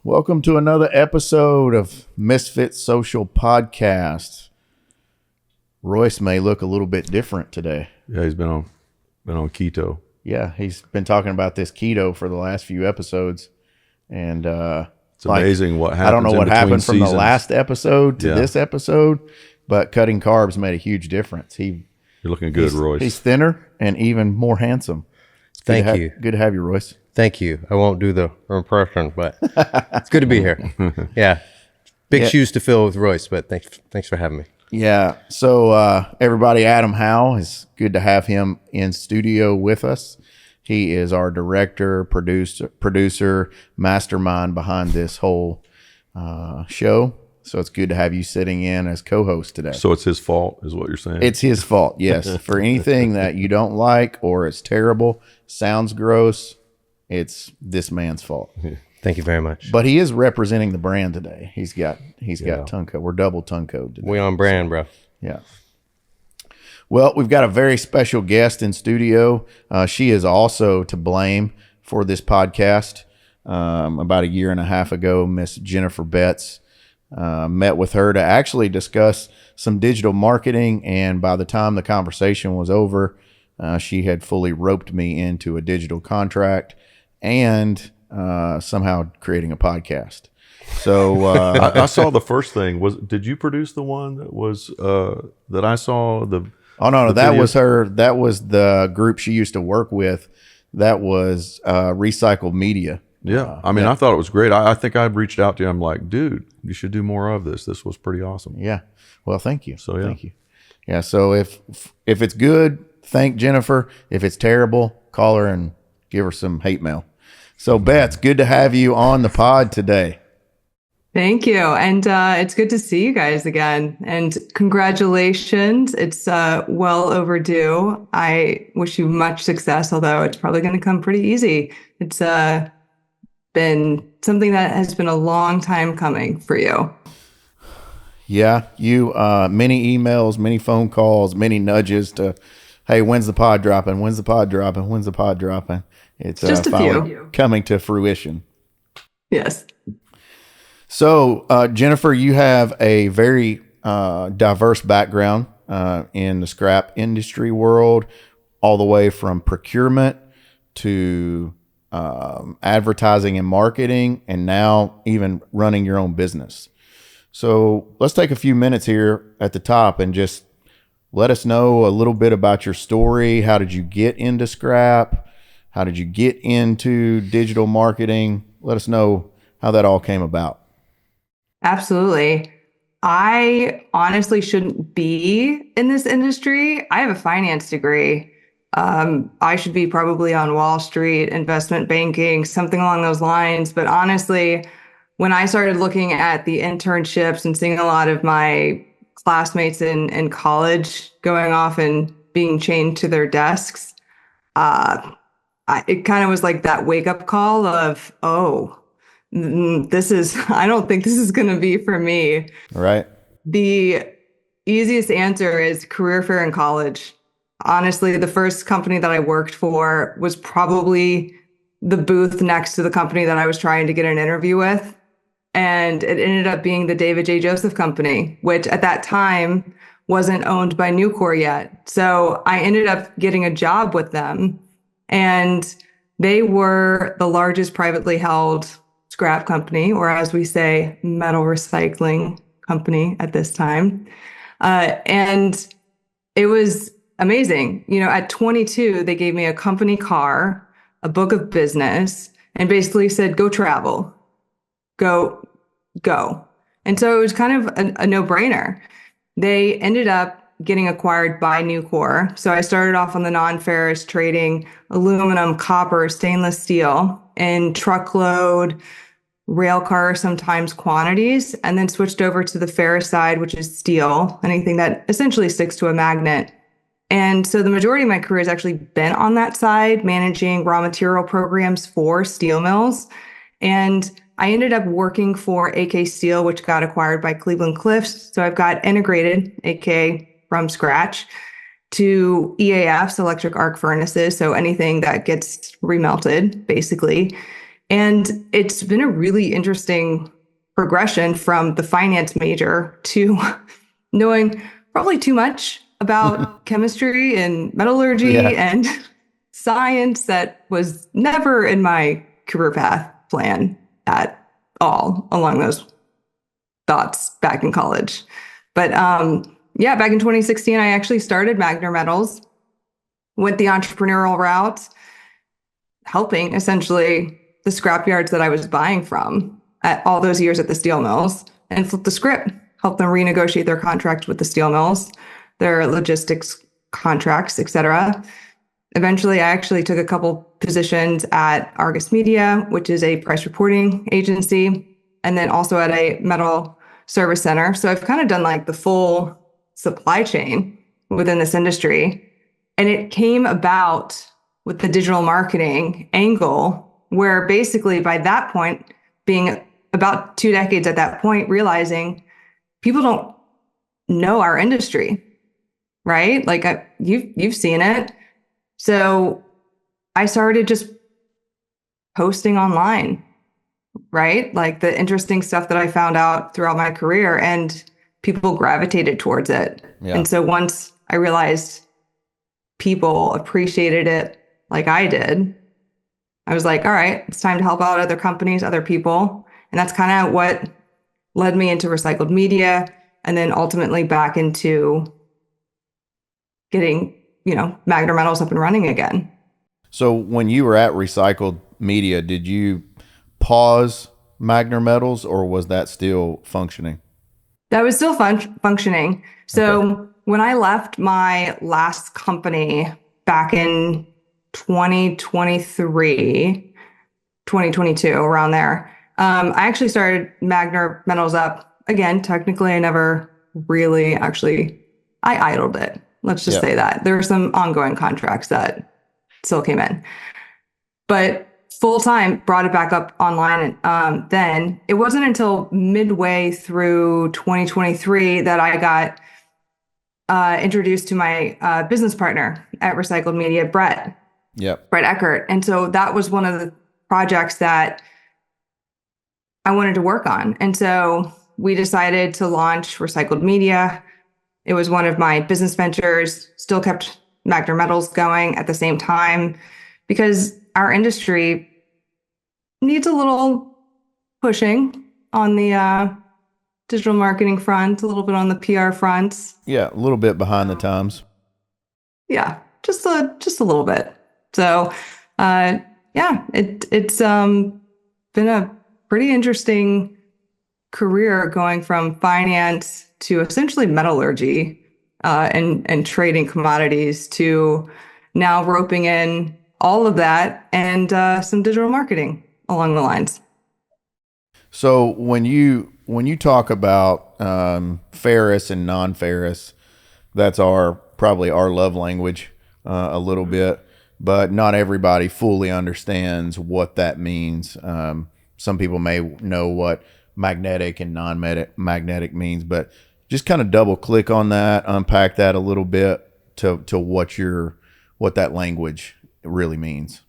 Welcome to another episode of Misfit Social Podcast. Royce may look a little bit different today. Yeah, he's been on keto. Yeah, he's been talking about this keto for the last few episodes, and it's amazing what happens. I don't know what happened from seasons. the last episode to this episode, but cutting carbs made a huge difference. You're looking good, Royce. He's thinner and even more handsome. Thank you. Good to have you, Royce. Thank you. I won't do the impression, but it's good to be here. Yeah. Big shoes to fill with Royce, but thanks for having me. Yeah. So everybody, Adam Howell, it's good to have him in studio with us. He is our director, producer, mastermind behind this whole show. So it's good to have you sitting in as co-host today. So it's his fault, is what you're saying? It's his fault, yes. For anything that you don't like or is terrible, sounds gross, it's this man's fault. Thank you very much. But he is representing the brand today. He's got tongue code. We're double tongue code today. We on brand, bro. Yeah. Well, we've got a very special guest in studio. She is also to blame for this podcast. About a year and a half ago, Miss Jennifer Betts. Met with her to actually discuss some digital marketing, and by the time the conversation was over, she had fully roped me into a digital contract and somehow creating a podcast. So I saw the first thing. Did you produce the one that was that I saw? No, that was her. That was the group she used to work with. That was Recycled Media. Yeah. I mean, I thought it was great. I think I reached out to you. I'm like, dude, you should do more of this. This was pretty awesome. Yeah. Well, thank you. So, yeah. Thank you. Yeah. So if it's good, thank Jennifer. If it's terrible, call her and give her some hate mail. So Beth, good to have you on the pod today. Thank you. And it's good to see you guys again. And congratulations. It's well overdue. I wish you much success, although it's probably going to come pretty easy. It's been something that has been a long time coming for you. Yeah, you many emails, many phone calls, many nudges to, hey, when's the pod dropping? When's the pod dropping? When's the pod dropping? It's just a finally few coming to fruition. Yes. So Jennifer, you have a very diverse background in the scrap industry world, all the way from procurement to advertising and marketing, and now even running your own business. So let's take a few minutes here at the top and just let us know a little bit about your story. How did you get into scrap? How did you get into digital marketing? Let us know how that all came about. Absolutely. I honestly shouldn't be in this industry. I have a finance degree. I should be probably on Wall Street, investment banking, something along those lines. But honestly, when I started looking at the internships and seeing a lot of my classmates in college going off and being chained to their desks, it kind of was like that wake up call of, I don't think this is going to be for me. Right. The easiest answer is career fair in college. Honestly, the first company that I worked for was probably the booth next to the company that I was trying to get an interview with. And it ended up being the David J. Joseph Company, which at that time wasn't owned by Nucor yet. So I ended up getting a job with them. And they were the largest privately held scrap company, or as we say, metal recycling company at this time. And it was amazing. You know, at 22, they gave me a company car, a book of business, and basically said, go travel, go. And so it was kind of a no-brainer. They ended up getting acquired by Nucor. So I started off on the non-ferrous trading aluminum, copper, stainless steel, and truckload, rail car, sometimes quantities, and then switched over to the ferrous side, which is steel, anything that essentially sticks to a magnet. And so the majority of my career has actually been on that side, managing raw material programs for steel mills. And I ended up working for AK Steel, which got acquired by Cleveland Cliffs. So I've got integrated, AK from scratch. to EAFs, electric arc furnaces, so anything that gets remelted, basically. And it's been a really interesting progression from the finance major to knowing probably too much about chemistry and metallurgy and science that was never in my career path plan at all along those thoughts back in college. But back in 2016, I actually started Magner Metals, went the entrepreneurial route, helping essentially the scrapyards that I was buying from at all those years at the steel mills, and flip the script, help them renegotiate their contracts with the steel mills, their logistics contracts, etc. Eventually, I actually took a couple positions at Argus Media, which is a price reporting agency, and then also at a metal service center. So I've kind of done like the full supply chain within this industry. And it came about with the digital marketing angle, where basically by that point, being about 2 decades at that point, realizing people don't know our industry, right? Like you've seen it. So I started just posting online, right? Like the interesting stuff that I found out throughout my career, and people gravitated towards it. Yeah. And so once I realized people appreciated it like I did, I was like, all right, it's time to help out other companies, other people. And that's kind of what led me into recycled media, and then ultimately back into getting, Magner Metals up and running again. So when you were at Recycled Media, did you pause Magner Metals, or was that still functioning? That was still functioning. So when I left my last company back in 2023, 2022, around there, I actually started Magner Metals up again. Technically, I never really I idled it. Let's just say that. There were some ongoing contracts that still came in. But full-time, brought it back up online. Then it wasn't until midway through 2023 that I got introduced to my business partner at Recycled Media, Brett Eckert. And so that was one of the projects that I wanted to work on. And so we decided to launch Recycled Media. It was one of my business ventures, still kept Magner Metals going at the same time, because our industry needs a little pushing on the digital marketing front, a little bit on the PR front. Yeah, a little bit behind the times. Yeah, just a little bit. So, it's been a pretty interesting career, going from finance to essentially metallurgy and trading commodities, to now roping in all of that and some digital marketing along the lines. So when you talk about ferrous and non-ferrous, that's probably our love language a little bit, but not everybody fully understands what that means. Some people may know what magnetic and non-magnetic means, but just kind of double click on that, unpack that a little bit to what that language really means.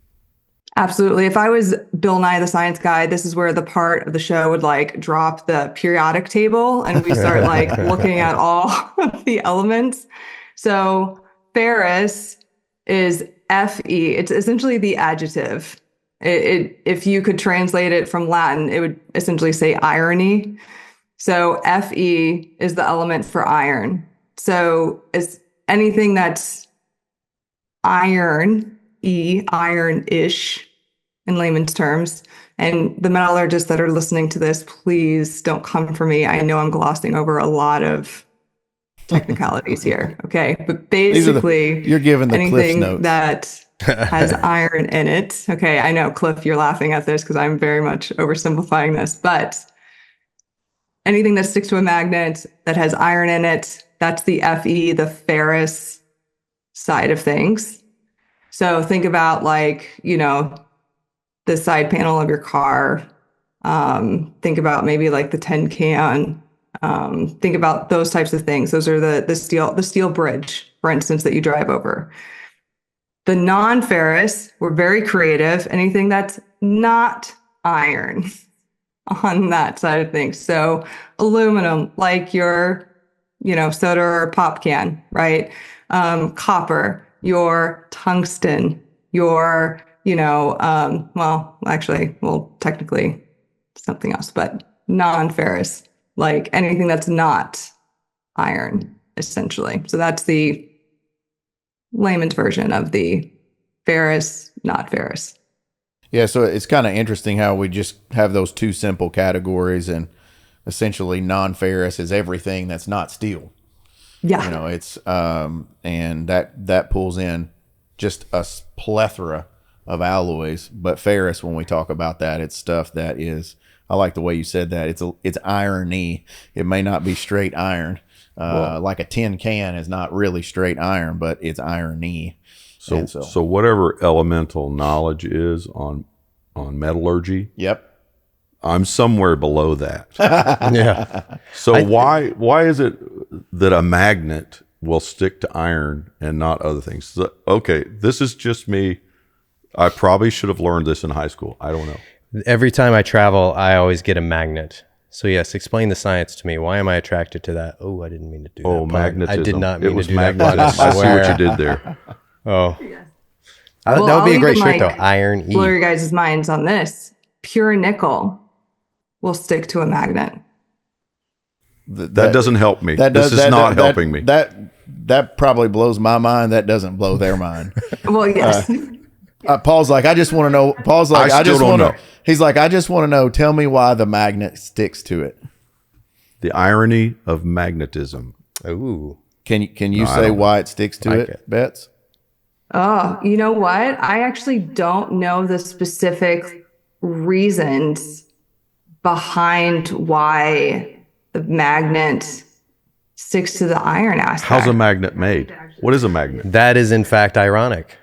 Absolutely. If I was Bill Nye the Science Guy, this is where the part of the show would drop the periodic table and we start looking at all of the elements. So ferrous is Fe. It's essentially the adjective. If you could translate it from Latin, it would essentially say irony. So Fe is the element for iron. So it's anything that's iron-ish in layman's terms. And the metallurgists that are listening to this, please don't come for me. I know I'm glossing over a lot of technicalities here. Okay. But basically, you're giving the Cliff notes that has iron in it. Okay. I know, Cliff, you're laughing at this because I'm very much oversimplifying this, but anything that sticks to a magnet that has iron in it, that's the Fe, the ferrous side of things. So think about the side panel of your car. Think about maybe the tin can. Think about those types of things. Those are the steel bridge for instance, that you drive over. The non-ferrous, we're very creative. Anything that's not iron on that side of things. So aluminum, like your, soda or pop can, right? Copper, your tungsten, your, technically something else, but non-ferrous, like anything that's not iron, essentially. So that's the layman's version of the ferrous, not ferrous. Yeah, so it's kind of interesting how we just have those two simple categories, and essentially non-ferrous is everything that's not steel. Yeah. It's and that pulls in just a plethora of alloys, but ferrous, when we talk about that, it's stuff that is, I like the way you said that. It's irony. It may not be straight iron. Like a tin can is not really straight iron, but it's irony. So whatever elemental knowledge is on metallurgy, yep, I'm somewhere below that. Yeah. So why is it that a magnet will stick to iron and not other things? So, okay, this is just me. I probably should have learned this in high school. I don't know. Every time I travel, I always get a magnet. So yes, explain the science to me. Why am I attracted to that? Oh, I didn't mean to do that. Oh, magnetism. I did not mean to do magnetism. that. I see what you did there. Oh. Yes. That would be a great shirt, though. Like, Iron E. blow your guys' minds on this. Pure nickel will stick to a magnet. That doesn't help me. This is not helping me. That probably blows my mind. That doesn't blow their mind. Well, yes. Paul's like, I just want to know. Paul's like, I just want to. He's like, I just want to know. Tell me why the magnet sticks to it. The irony of magnetism. Ooh. Can you say why it sticks to it, Bets? Oh, you know what? I actually don't know the specific reasons behind why the magnet sticks to the iron aspect. How's a magnet made? What is a magnet? That is, in fact, ironic.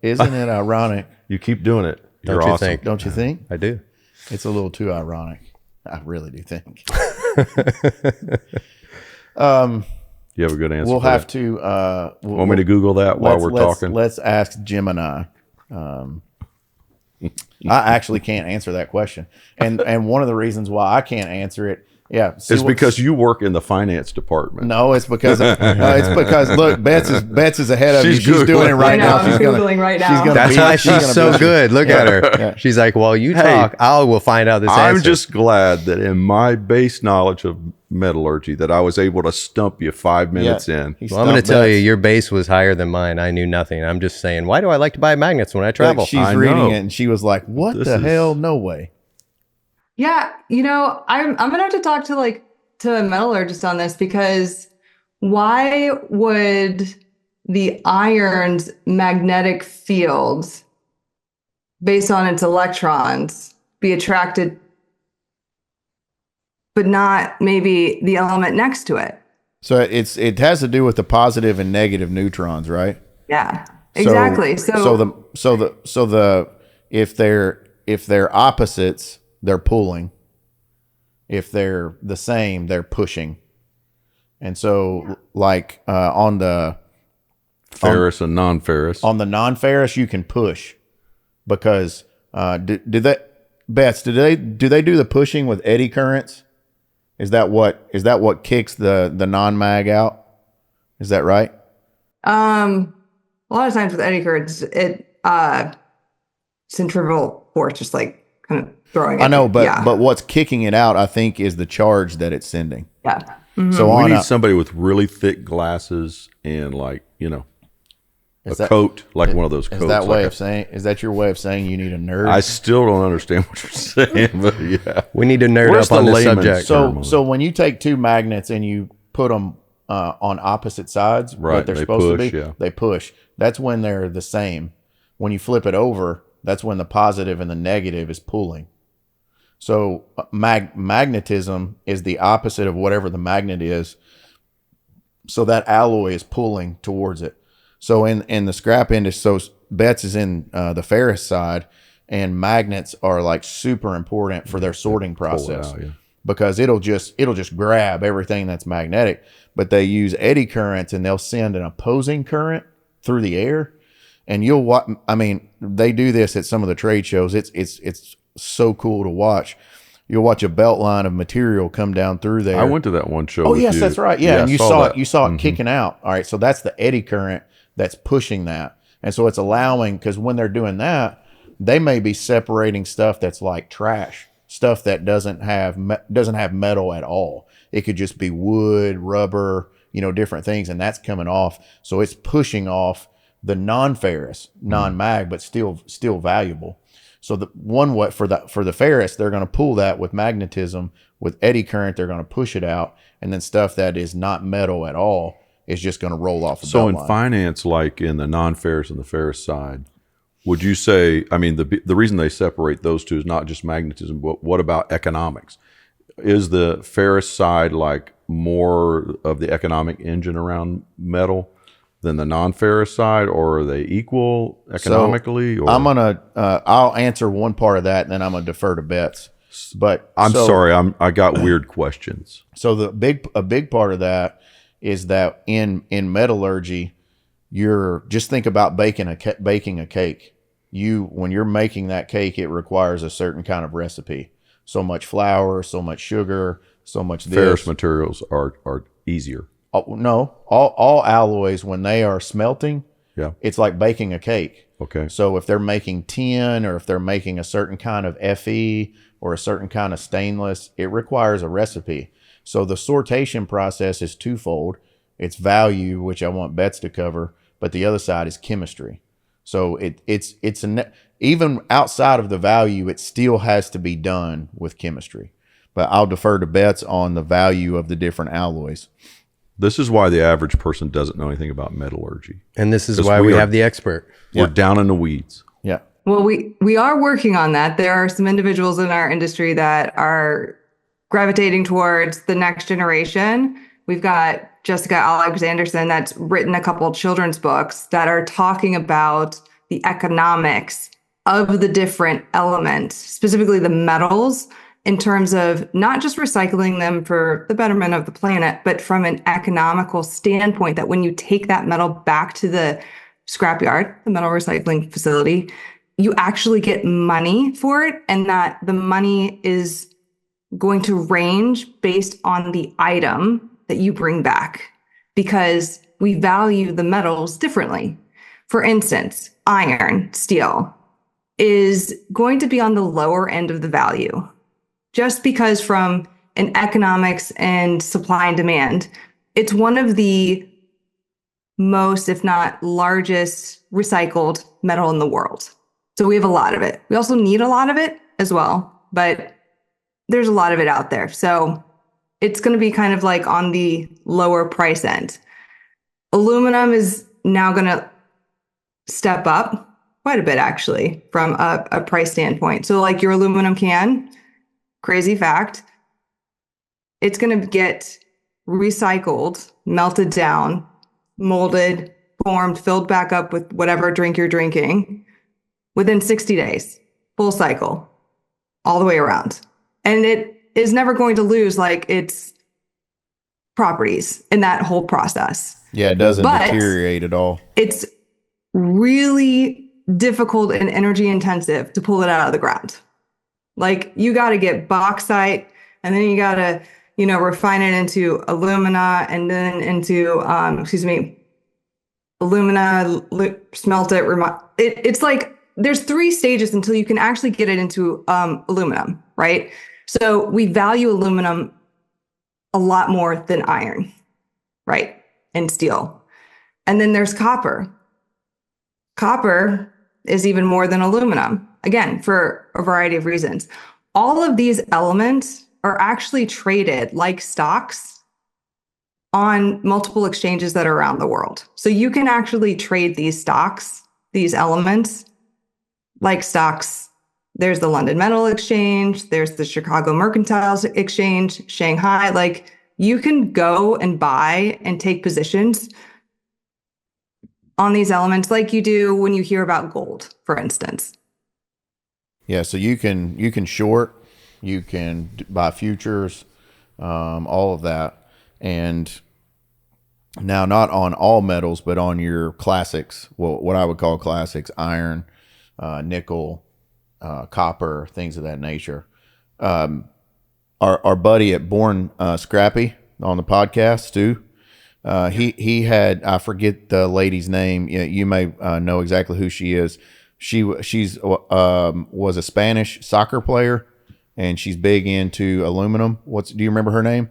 Isn't it ironic? You keep doing it. You're Don't you awesome. think? Don't you think? I do. It's a little too ironic. I really do think. You have a good answer. We'll for have that? to. Want me to Google that while we're talking? Let's ask Gemini. I actually can't answer that question, and one of the reasons why I can't answer it, it's because you work in the finance department. No, it's because look, Bets is ahead of you. She's Googling. doing it right now. I'm Googling right now. That's why she's so good. Look at her. Yeah. She's like, while you talk, I will find out this answer. I'm just glad that in my base knowledge of metallurgy that I was able to stump you 5 minutes in. Well, I'm going to tell you, your base was higher than mine. I knew nothing. I'm just saying, why do I like to buy magnets when I travel? Like she's reading it and she was like, "What the hell? No way." Yeah, I'm gonna have to talk to a metallurgist on this, because why would the iron's magnetic field, based on its electrons, be attracted, but not maybe the element next to it? So it has to do with the positive and negative neutrons, right? Yeah, exactly. If they're opposites, they're pulling. If they're the same, they're pushing. And so, like on the ferrous and non-ferrous. On the non-ferrous, you can push because do they do the pushing with eddy currents? Is that what kicks the non-mag out? Is that right? A lot of times with eddy currents, centrifugal force just like kind of throwing it. I know, but what's kicking it out, I think, is the charge that it's sending. Yeah. Mm-hmm. So we need somebody with really thick glasses and a coat, like one of those coats. Is that your way of saying you need a nerd? I still don't understand what you're saying, but yeah. We need to nerd up on this subject. So when you take two magnets and you put them on opposite sides, right, what they're supposed to be, they push. That's when they're the same. When you flip it over, that's when the positive and the negative is pulling. So magnetism is the opposite of whatever the magnet is. So that alloy is pulling towards it. So in the scrap industry, so Betts is in the ferrous side, and magnets are like super important for their sorting process. because it'll just grab everything that's magnetic. But they use eddy currents, and they'll send an opposing current through the air. And they do this at some of the trade shows. It's so cool to watch. You'll watch a belt line of material come down through there. I went to that one show. Oh, yes, that's right. Yeah, and you saw it. You saw it Mm-hmm. kicking out. All right, so that's the eddy current that's pushing that, and so it's allowing, because when they're doing that, they may be separating stuff that's like trash, stuff that doesn't have metal at all. It could just be wood, rubber, different things, and that's coming off. So it's pushing off the non-ferrous, non-mag, but still valuable. So the one what for the ferrous, they're going to pull that with magnetism, with eddy current, they're going to push it out, and then stuff that is not metal at all is just going to roll off the So belt in line. finance, like in the non-ferrous and the ferrous side, would you say, the reason they separate those two is not just magnetism, but what about economics? Is the ferrous side like more of the economic engine around metal than the non-ferrous side, or are they equal economically? So or? I'll answer one part of that, and then I'm gonna defer to Betts. But I'm sorry, I got weird questions. So a big part of that is that in metallurgy, you're just think about baking a cake. When you're making that cake, it requires a certain kind of recipe. So much flour, so much sugar, so much this. Ferrous materials are easier. No, all alloys, when they are smelting, Yeah. it's like baking a cake. Okay. So if they're making tin, or if they're making a certain kind of Fe or a certain kind of stainless, it requires a recipe. So the sortation process is twofold. It's value, which I want Betts to cover, but the other side is chemistry. So even outside of the value, it still has to be done with chemistry. But I'll defer to Betts on the value of the different alloys. This is why the average person doesn't know anything about metallurgy. And this is 'Cause why we we are- have the expert. We're down in the weeds. Yeah. Well, we are working on that. There are some individuals in our industry that are gravitating towards the next generation. We've got Jessica Alexanderson that's written a couple of children's books that are talking about the economics of the different elements, specifically the metals, in terms of not just recycling them for the betterment of the planet, but from an economical standpoint, that when you take that metal back to the scrapyard, the metal recycling facility, you actually get money for it, and that the money is going to range based on the item that you bring back, because we value the metals differently. For instance, iron, steel is going to be on the lower end of the value, just because from an economics and supply and demand, it's one of the most, if not largest, recycled metal in the world. So we have a lot of it. We also need a lot of it as well, but there's a lot of it out there. So it's going to be kind of like on the lower price end. Aluminum is now going to step up quite a bit, actually, from a price standpoint. So like your aluminum can, crazy fact, it's going to get recycled, melted down, molded, formed, filled back up with whatever drink you're drinking within 60 days, full cycle, all the way around. And it is never going to lose like its properties in that whole process. Yeah, it doesn't deteriorate at all. It's really difficult and energy intensive to pull it out of the ground. Like you got to get bauxite, and then you got to, refine it into alumina, and then into, alumina, smelt it. It's like there's 3 stages until you can actually get it into aluminum, right? So we value aluminum a lot more than iron, right? And steel. And then there's copper. Copper is even more than aluminum, again, for a variety of reasons. All of these elements are actually traded like stocks on multiple exchanges that are around the world. So you can actually trade these stocks, these elements, like stocks. There's the London Metal Exchange, there's the Chicago Mercantile Exchange, Shanghai. Like you can go and buy and take positions on these elements like you do when you hear about gold, for instance. Yeah, so you can short You can buy futures, all of that. And now, not on all metals, but on your classics, well, what I would call classics, iron, nickel, copper, things of that nature. Our buddy at Born Scrappy on the podcast, Stu, he had, I forget the lady's name. You may know exactly who she is. She's was a Spanish soccer player, and she's big into aluminum. Do you remember her name?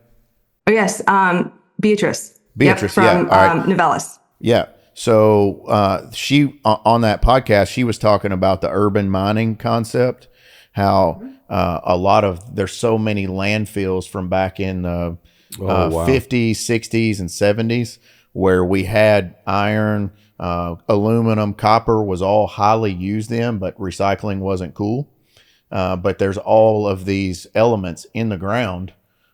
Oh yes, Beatrice. Beatrice, yep, from yeah, Novellis. Yeah. So she on that podcast, she was talking about the urban mining concept, how there's so many landfills from back in the 50s, 60s, and 70s where we had iron, aluminum, copper was all highly used in, but recycling wasn't cool. But there's all of these elements in the ground.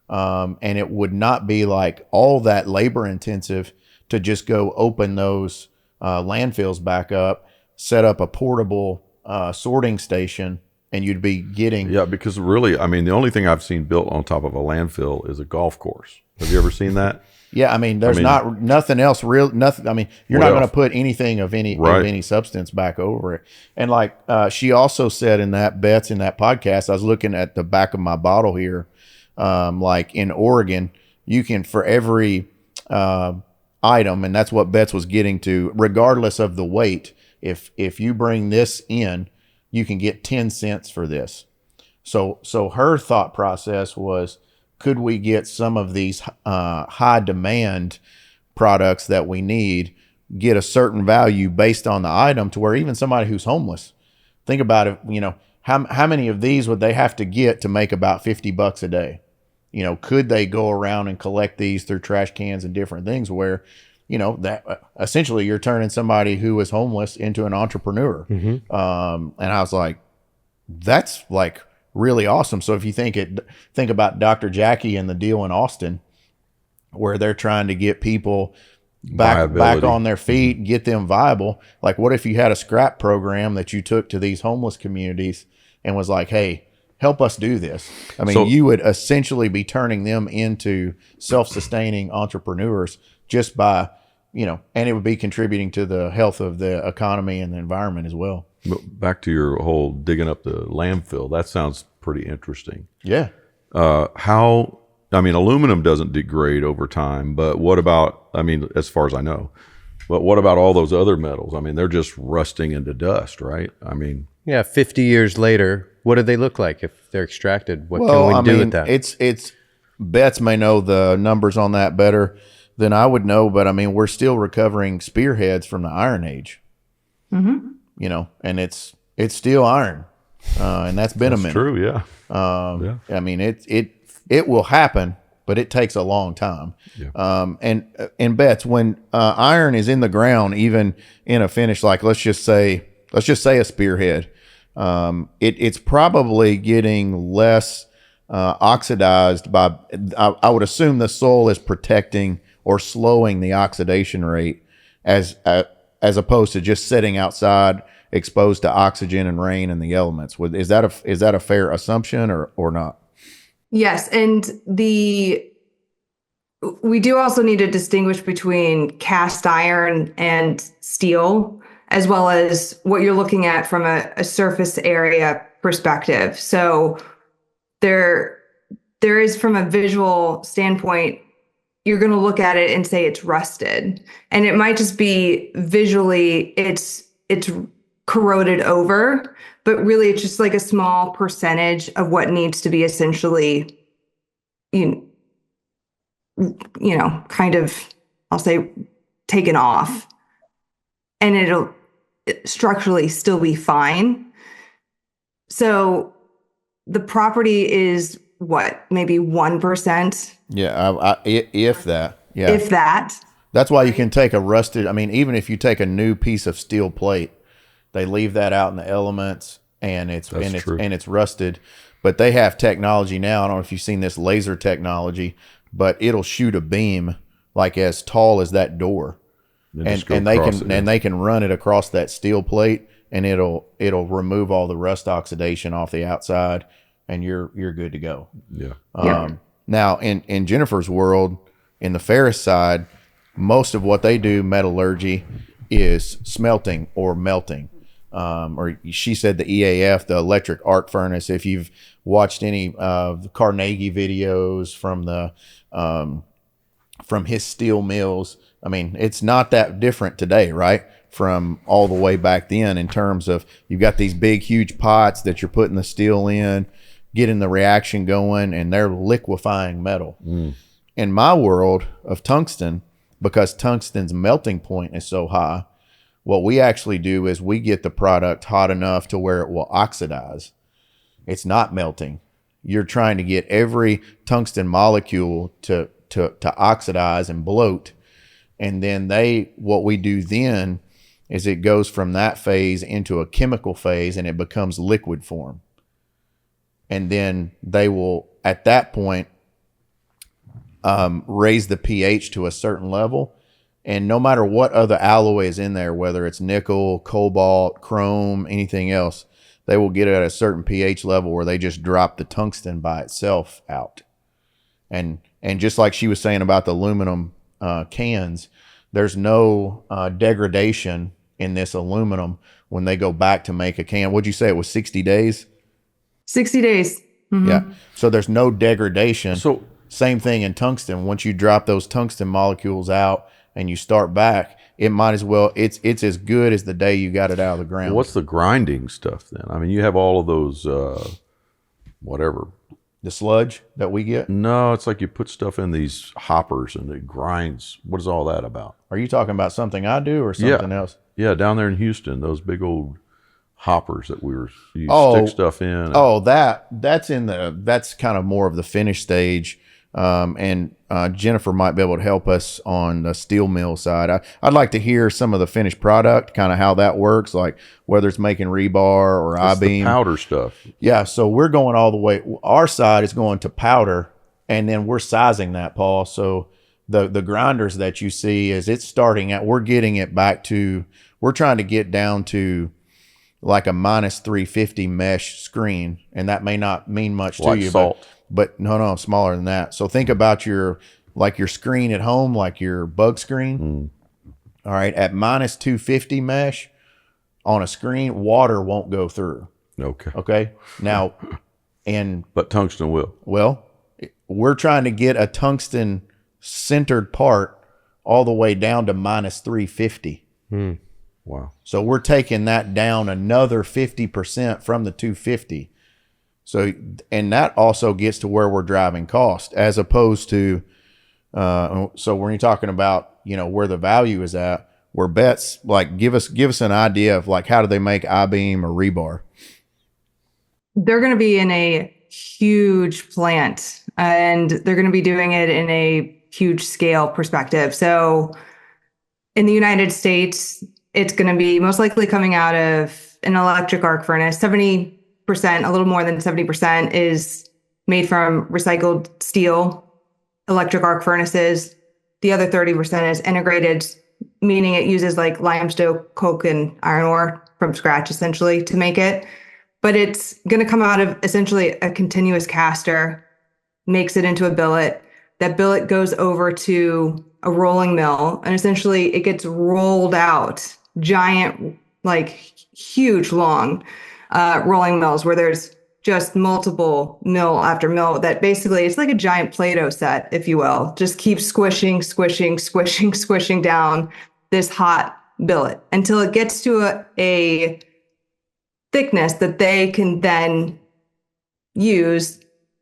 And it would not be like all that labor intensive to just go open those landfills back up, set up a portable sorting station, and you'd be getting... Yeah, because really, I mean, the only thing I've seen built on top of a landfill is a golf course. Have you ever seen that? Yeah, I mean, there's nothing else real. Nothing. I mean, you're not going to put anything of any substance back over it. And like she also said in that podcast, I was looking at the back of my bottle here. Like in Oregon, you can, for every item, and that's what Betts was getting to, regardless of the weight, if you bring this in, you can get 10 cents for this. So her thought process was, could we get some of these high demand products that we need, get a certain value based on the item, to where even somebody who's homeless, think about it, how many of these would they have to get to make about $50 a day? Could they go around and collect these through trash cans and different things where, that essentially you're turning somebody who is homeless into an entrepreneur. And I was like, that's like really awesome. So if you think about Dr. Jackie and the deal in Austin, where they're trying to get people back on their feet, get them viable. Like, what if you had a scrap program that you took to these homeless communities and was like, hey, help us do this? I mean, you would essentially be turning them into self-sustaining entrepreneurs just by, and it would be contributing to the health of the economy and the environment as well. But back to your whole digging up the landfill, that sounds pretty interesting. Yeah. Aluminum doesn't degrade over time, but what about, as far as I know, but what about all those other metals? I mean, they're just rusting into dust, right? Yeah, 50 years later, what do they look like if they're extracted? What can we do with that? It's Betts may know the numbers on that better than I would know, but we're still recovering spearheads from the Iron Age. And it's still iron, and that's been a minute. True, yeah. It will happen, but it takes a long time. Yeah. And Betts, when iron is in the ground, even in a finish, like let's just say a spearhead, it's probably getting less oxidized by. I would assume the soil is protecting or slowing the oxidation rate as opposed to just sitting outside exposed to oxygen and rain and the elements. Is that a fair assumption or not? Yes, and we do also need to distinguish between cast iron and steel, as well as what you're looking at from a surface area perspective. So there is, from a visual standpoint, you're going to look at it and say it's rusted, and it might just be visually it's corroded over, but really it's just like a small percentage of what needs to be essentially, kind of, I'll say, taken off, and it'll structurally still be fine. So the property is what, maybe 1%? Yeah, if that. Yeah, if that. That's why you can take a rusted. Even if you take a new piece of steel plate, they leave that out in the elements, and it's rusted. But they have technology now. I don't know if you've seen this laser technology, but it'll shoot a beam like as tall as that door, and they can run it across that steel plate, and it'll remove all the rust oxidation off the outside, and you're good to go. Yeah. Now in Jennifer's world, in the ferrous side, most of what they do metallurgy is smelting or melting. Or she said the EAF, the electric arc furnace. If you've watched any of the Carnegie videos from his steel mills, I mean, it's not that different today, right? From all the way back then, in terms of you've got these big, huge pots that you're putting the steel in, getting the reaction going, and they're liquefying metal. In my world of tungsten, because tungsten's melting point is so high, what we actually do is we get the product hot enough to where it will oxidize. It's not melting. You're trying to get every tungsten molecule to oxidize and bloat. And then what we do then is it goes from that phase into a chemical phase, and it becomes liquid form. And then they will, at that point, raise the pH to a certain level. And no matter what other alloy is in there, whether it's nickel, cobalt, chrome, anything else, they will get it at a certain pH level where they just drop the tungsten by itself out. And just like she was saying about the aluminum cans, there's no degradation in this aluminum when they go back to make a can. What'd you say? It was 60 days? 60 days. Mm-hmm. Yeah. So there's no degradation. So same thing in tungsten. Once you drop those tungsten molecules out and you start back, it might as well, it's as good as the day you got it out of the ground. what's the grinding stuff then? I mean, you have all of those, whatever. The sludge that we get? No, it's like you put stuff in these hoppers and it grinds. What is all that about? Are you talking about something I do or something else? Yeah, down there in Houston, those big old hoppers that you stick stuff in. That's kind of more of the finish stage. And Jennifer might be able to help us on the steel mill side. I'd like to hear some of the finished product, kind of how that works, like whether it's making rebar or I-beam. The powder stuff. Yeah, so we're going all the way. Our side is going to powder, and then we're sizing that, Paul. So the grinders that you see is it's starting at, we're getting it back to, we're trying to get down to like a -350 mesh screen, and that may not mean much to you, salt. but no, smaller than that. So think about your screen at home, like your bug screen. All right, at -250 mesh on a screen, water won't go through. Okay. Now, but tungsten will. Well, we're trying to get a tungsten centered part all the way down to -350. Wow. So we're taking that down another 50% from the 250. So, and that also gets to where we're driving cost, as opposed to, so when you're talking about, where the value is at, where bets, like give us an idea of like, how do they make I-beam or rebar? They're going to be in a huge plant, and they're going to be doing it in a huge scale perspective. So in the United States, it's going to be most likely coming out of an electric arc furnace. 70%, a little more than 70% is made from recycled steel, electric arc furnaces. The other 30% is integrated, meaning it uses like limestone, coke, and iron ore from scratch, essentially, to make it. But it's going to come out of essentially a continuous caster, makes it into a billet. That billet goes over to a rolling mill, and essentially it gets rolled out, giant, like huge, long rolling mills where there's just multiple mill after mill that basically it's like a giant Play-Doh set, if you will, just keeps squishing down this hot billet until it gets to a thickness that they can then use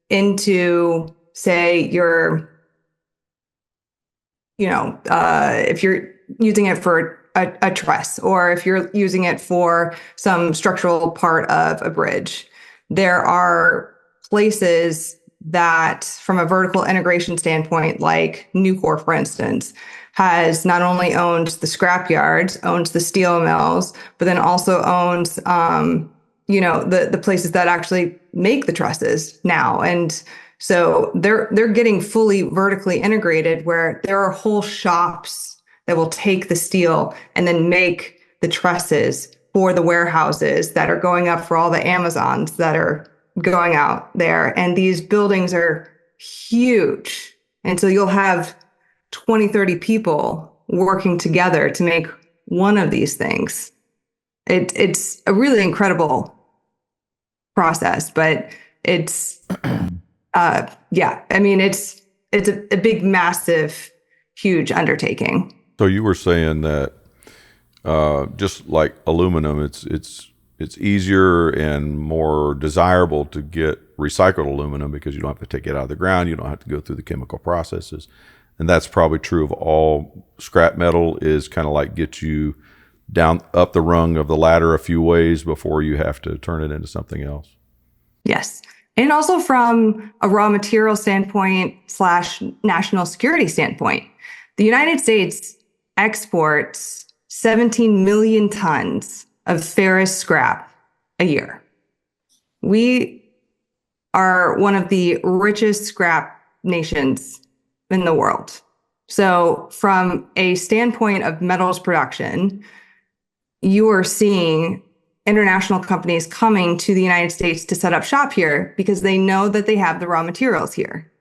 into, say, if you're using it for a truss, or if you're using it for some structural part of a bridge. There are places that, from a vertical integration standpoint, like Nucor, for instance, has not only owned the scrap yards, owns the steel mills, but then also owns, the places that actually make the trusses now. And so they're getting fully vertically integrated, where there are whole shops that will take the steel and then make the trusses for the warehouses that are going up for all the Amazons that are going out there, and these buildings are huge. And so you'll have 20, 30 people working together to make one of these things. It's a really incredible process, but it's, yeah, I mean, it's a big, massive, huge undertaking. So you were saying that just like aluminum, it's easier and more desirable to get recycled aluminum because you don't have to take it out of the ground. You don't have to go through the chemical processes. And that's probably true of all scrap metal, is kind of like get you down up the rung of the ladder a few ways before you have to turn it into something else. Yes. And also from a raw material standpoint / national security standpoint, the United States exports 17 million tons of ferrous scrap a year. We are one of the richest scrap nations in the world. So from a standpoint of metals production, you are seeing international companies coming to the United States to set up shop here because they know that they have the raw materials here.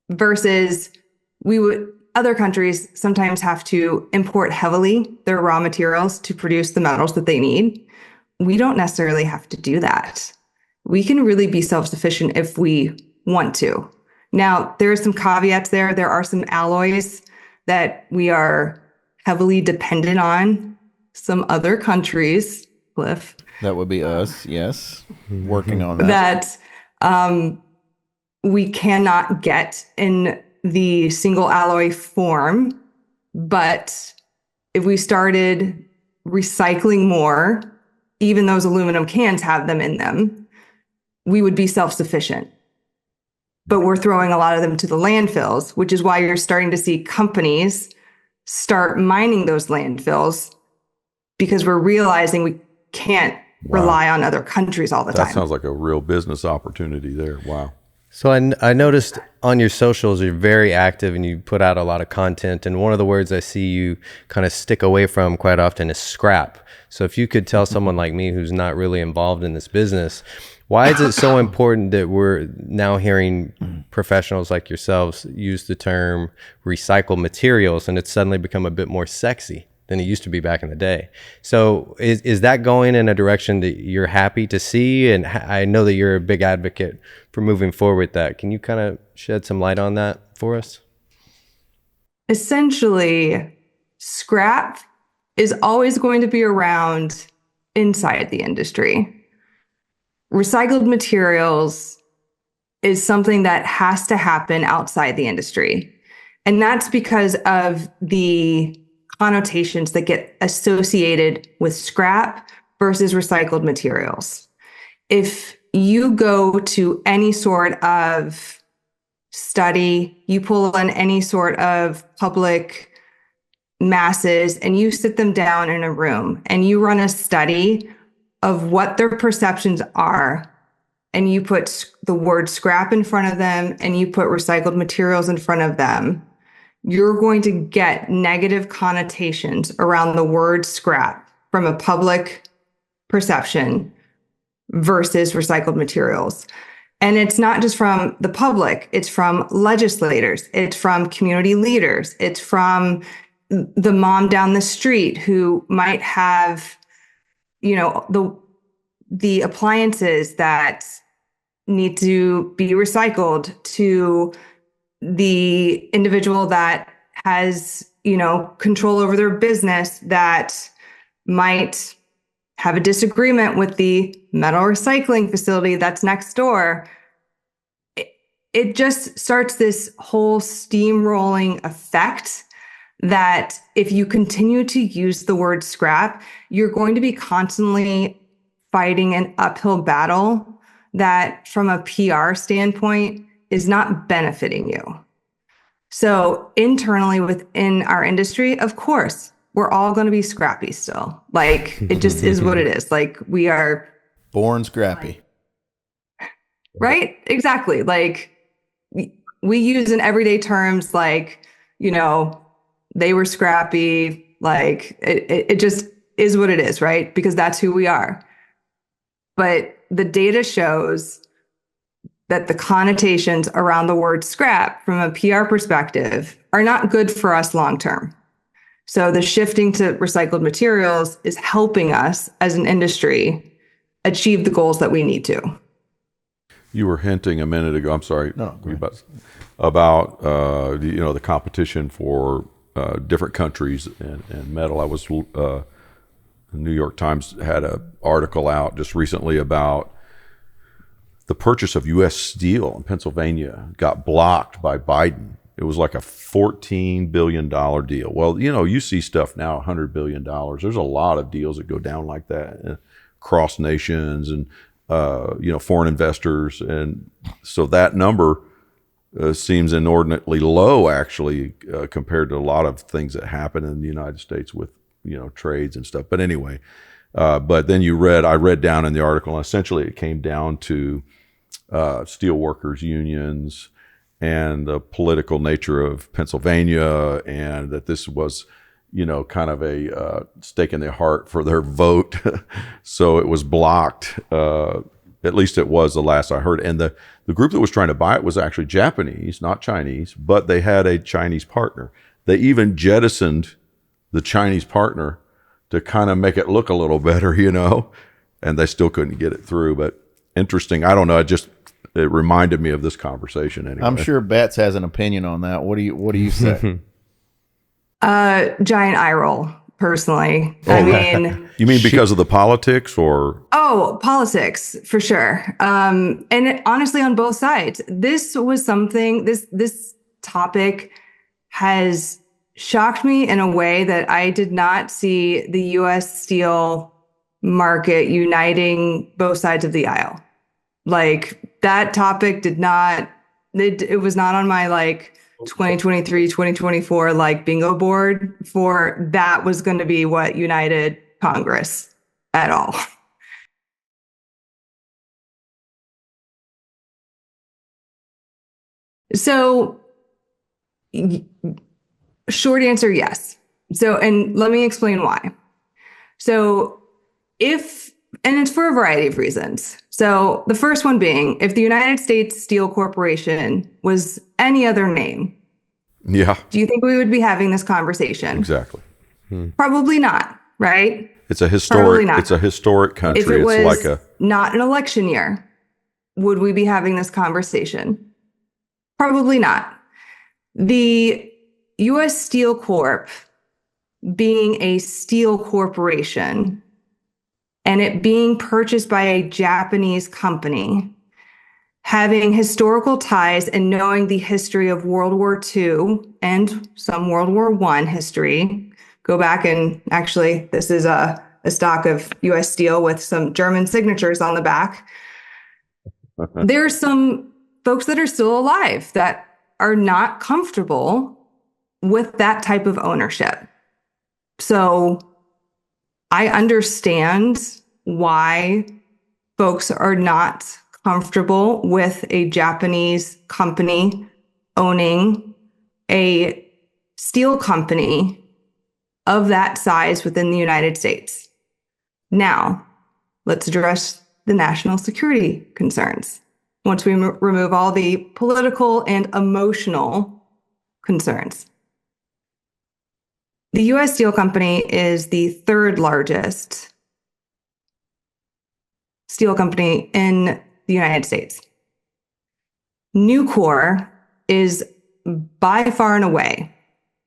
Versus other countries sometimes have to import heavily their raw materials to produce the metals that they need. We don't necessarily have to do that. We can really be self-sufficient if we want to. Now, there are some caveats there. There are some alloys that we are heavily dependent on some other countries, Cliff. That would be us, yes. Working on that. That we cannot get in the single alloy form. But if we started recycling more, even those aluminum cans have them in them, we would be self-sufficient. But we're throwing a lot of them to the landfills, which is why you're starting to see companies start mining those landfills, because we're realizing we can't rely on other countries all the time. That sounds like a real business opportunity there. Wow. So I noticed on your socials, you're very active and you put out a lot of content. And one of the words I see you kind of stick away from quite often is scrap. So if you could tell someone like me who's not really involved in this business, why is it so important that we're now hearing professionals like yourselves use the term recycled materials, and it's suddenly become a bit more sexy than it used to be back in the day? So is that going in a direction that you're happy to see? And I know that you're a big advocate for moving forward with that. Can you kind of shed some light on that for us? Essentially, scrap is always going to be around inside the industry. Recycled materials is something that has to happen outside the industry. And that's because of the connotations that get associated with scrap versus recycled materials. If you go to any sort of study, you pull on any sort of public masses and you sit them down in a room and you run a study of what their perceptions are, and you put the word scrap in front of them and you put recycled materials in front of them, you're going to get negative connotations around the word scrap from a public perception versus recycled materials. And it's not just from the public, it's from legislators, it's from community leaders, it's from the mom down the street who might have, you know, the appliances that need to be recycled, to the individual that has, you know, control over their business that might have a disagreement with the metal recycling facility that's next door. It just starts this whole steamrolling effect that if you continue to use the word scrap, you're going to be constantly fighting an uphill battle that from a PR standpoint is not benefiting you. So internally within our industry, of course, we're all going to be scrappy still. Like, it just is what it is. Like, we are born scrappy. Right? Exactly. Like, we use in everyday terms, like, you know, they were scrappy. Like, it just is what it is, right? Because that's who we are. But the data shows that the connotations around the word scrap from a PR perspective are not good for us long term. So the shifting to recycled materials is helping us as an industry achieve the goals that we need to. You were hinting a minute ago. I'm sorry. No, go ahead. About the competition for different countries and metal. I was the New York Times had an article out just recently about the purchase of U.S. steel in Pennsylvania got blocked by Biden. It was like a $14 billion deal. Well, you see stuff now, $100 billion. There's a lot of deals that go down like that, cross nations and foreign investors, and so that number seems inordinately low, actually, compared to a lot of things that happen in the United States with trades and stuff. But anyway, but then I read down in the article, and essentially it came down to steel workers unions and the political nature of Pennsylvania, and that this was kind of a stake in their heart for their vote. So it was blocked. At least it was the last I heard. And the group that was trying to buy it was actually Japanese, not Chinese, but they had a Chinese partner. They even jettisoned the Chinese partner to kind of make it look a little better, and they still couldn't get it through. But interesting. I don't know. It reminded me of this conversation anyway. I'm sure Betts has an opinion on that. What do you say? Giant eye roll, personally. I mean, you mean because of the politics, or? Oh, politics for sure. Honestly, on both sides, this was something. This topic has shocked me in a way that I did not see the U.S. steel market uniting both sides of the aisle. Like, that topic did not. It was not on my 2023, 2024 bingo board for that was going to be what united Congress at all. So, short answer, yes. So, and let me explain why. So, and it's for a variety of reasons. So, the first one being, if the United States Steel Corporation was any other name, yeah, do you think we would be having this conversation? Exactly. Probably not, right? It's a historic country. If it was it's like not an election year, would we be having this conversation? Probably not. The U.S. Steel Corp being a steel corporation and it being purchased by a Japanese company, having historical ties and knowing the history of World War II and some World War I history, go back and actually, this is a stock of U.S. Steel with some German signatures on the back. There are some folks that are still alive that are not comfortable with that type of ownership. So I understand why folks are not comfortable with a Japanese company owning a steel company of that size within the United States. Now, let's address the national security concerns. Once we remove all the political and emotional concerns. The U.S. Steel Company is the third largest steel company in the United States. Nucor is by far and away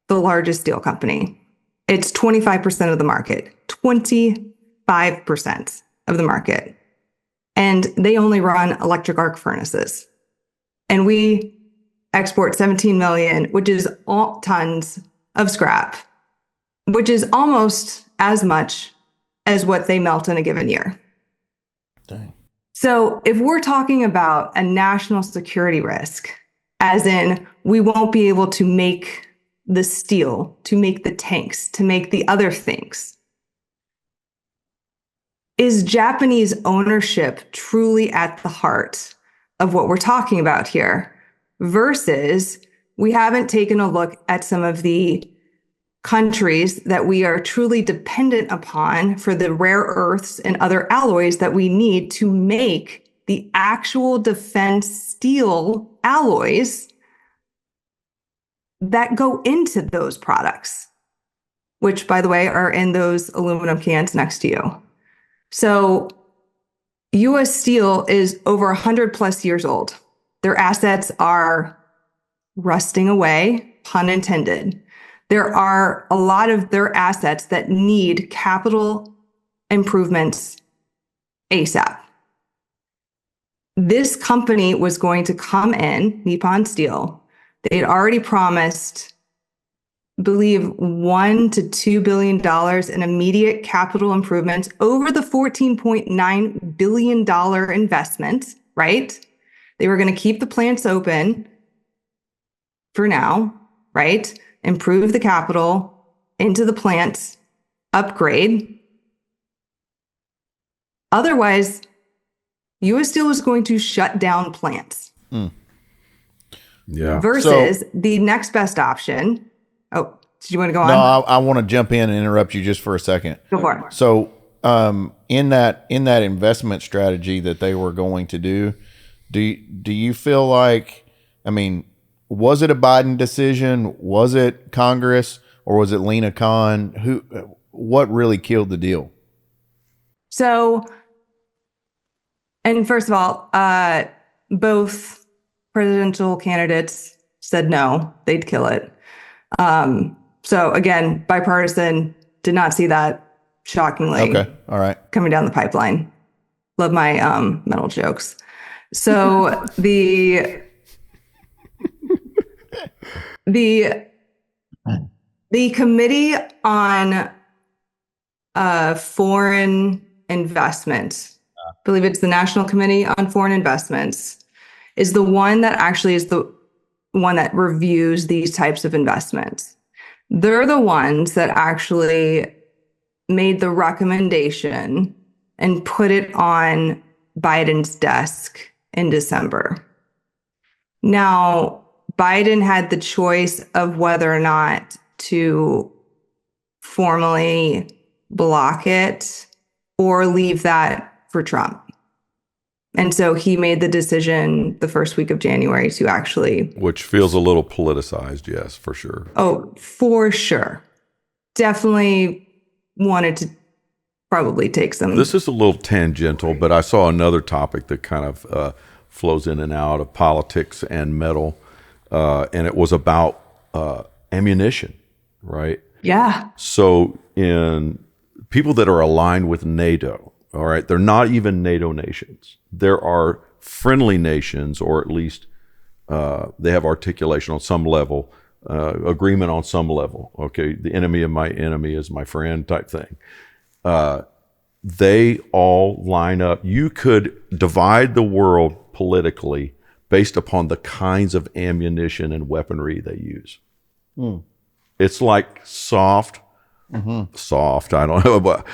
the largest steel company. It's 25% of the market, 25% of the market. And they only run electric arc furnaces. And we export 17 million, which is all tons of scrap, which is almost as much as what they melt in a given year. Dang. So if we're talking about a national security risk, as in we won't be able to make the steel, to make the tanks, to make the other things, is Japanese ownership truly at the heart of what we're talking about here? Versus we haven't taken a look at some of the countries that we are truly dependent upon for the rare earths and other alloys that we need to make the actual defense steel alloys that go into those products, which, by the way, are in those aluminum cans next to you. So U.S. Steel is over 100 plus years old. Their assets are rusting away, pun intended. There are a lot of their assets that need capital improvements ASAP. This company was going to come in, Nippon Steel. They had already promised, I believe, $1 to $2 billion in immediate capital improvements over the $14.9 billion investment, right? They were going to keep the plants open for now, right? Improve the capital into the plants, upgrade. Otherwise, U.S. Steel is going to shut down plants. Yeah. Versus the next best option. Oh, did you want to go on? No, I want to jump in and interrupt you just for a second. Go for it. So, in that investment strategy that they were going to do, do you feel like, I mean, was it a Biden decision? Was it Congress, or was it Lena Khan? What really killed the deal? So, and first of all, both presidential candidates said no, they'd kill it. So again, bipartisan, did not see that, shockingly. Okay, all right. Coming down the pipeline. Love my metal jokes. So the Committee on Foreign Investment, I believe it's the National Committee on Foreign Investments, is the one that actually is the one that reviews these types of investments. They're the ones that actually made the recommendation and put it on Biden's desk in December. Now, Biden had the choice of whether or not to formally block it or leave that for Trump. And so he made the decision the first week of January to actually... Which feels a little politicized, yes, for sure. Oh, for sure. Definitely wanted to probably take some... This is a little tangential, but I saw another topic that kind of flows in and out of politics and metal, and it was about ammunition, right? Yeah. So in people that are aligned with NATO, all right, they're not even NATO nations. There are friendly nations, or at least they have articulation on some level, agreement on some level. Okay, the enemy of my enemy is my friend type thing. They all line up. You could divide the world politically based upon the kinds of ammunition and weaponry they use. It's like soft, I don't know, but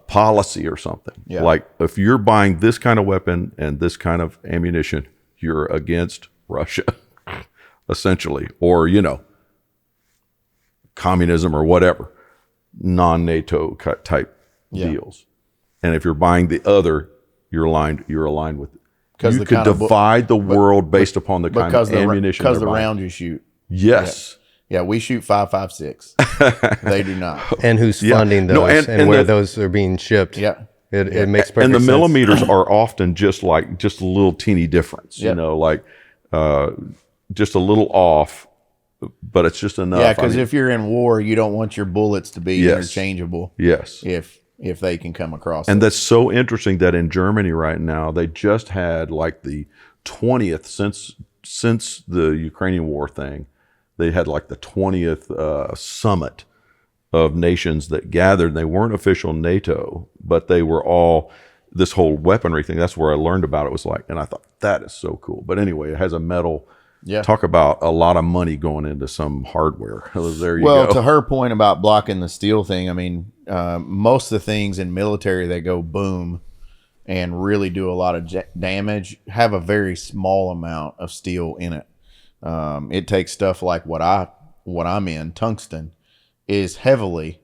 policy or something. Yeah. Like if you're buying this kind of weapon and this kind of ammunition, you're against Russia, essentially, or, communism or whatever, non-NATO type deals. And if you're buying the other, you're aligned with it. You could divide the world based upon the kind of ammunition. Because the round you shoot. Yes. Yeah, we shoot 5.56. They do not. And who's funding those, and where those are being shipped. Yeah. It makes perfect And the sense. millimeters are often just a little teeny difference, Yep. just a little off, but it's just enough. Yeah, because if you're in war, you don't want your bullets to be Yes. interchangeable. Yes. If they can come across. And it. that's so interesting that in Germany right now, they just had like the 20th since the Ukrainian war thing, they had like the 20th summit of nations that gathered. They weren't official NATO, but they were all this whole weaponry thing. That's where I learned about it. Was like, and I thought that is so cool. But anyway, it has a metal. Yeah. Talk about a lot of money going into some hardware. There you Well, go. to her point about blocking the steel thing, I mean, most of the things in military that go boom and really do a lot of damage have a very small amount of steel in it. It takes stuff like what I'm in, tungsten. is heavily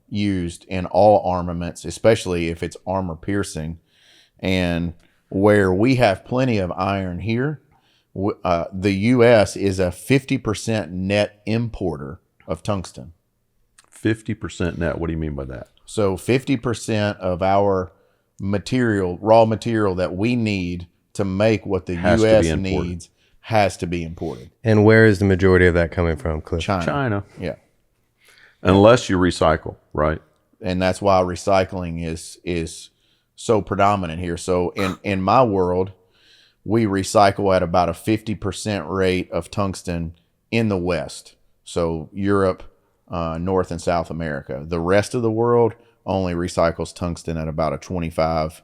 used in all armaments, especially if it's armor piercing. And where we have plenty of iron here, the U.S. is a 50% net importer of tungsten. 50% net. What do you mean by that? So 50% of our material, raw material that we need to make what the Has to U.S. be imported. needs has to be imported. And where is the majority of that coming from, Cliff? China. Yeah. Unless you recycle, right? And that's why recycling is so predominant here. So in my world, we recycle at about a 50% rate of tungsten in the West. So Europe, North and South America. The rest of the world only recycles tungsten at about a 25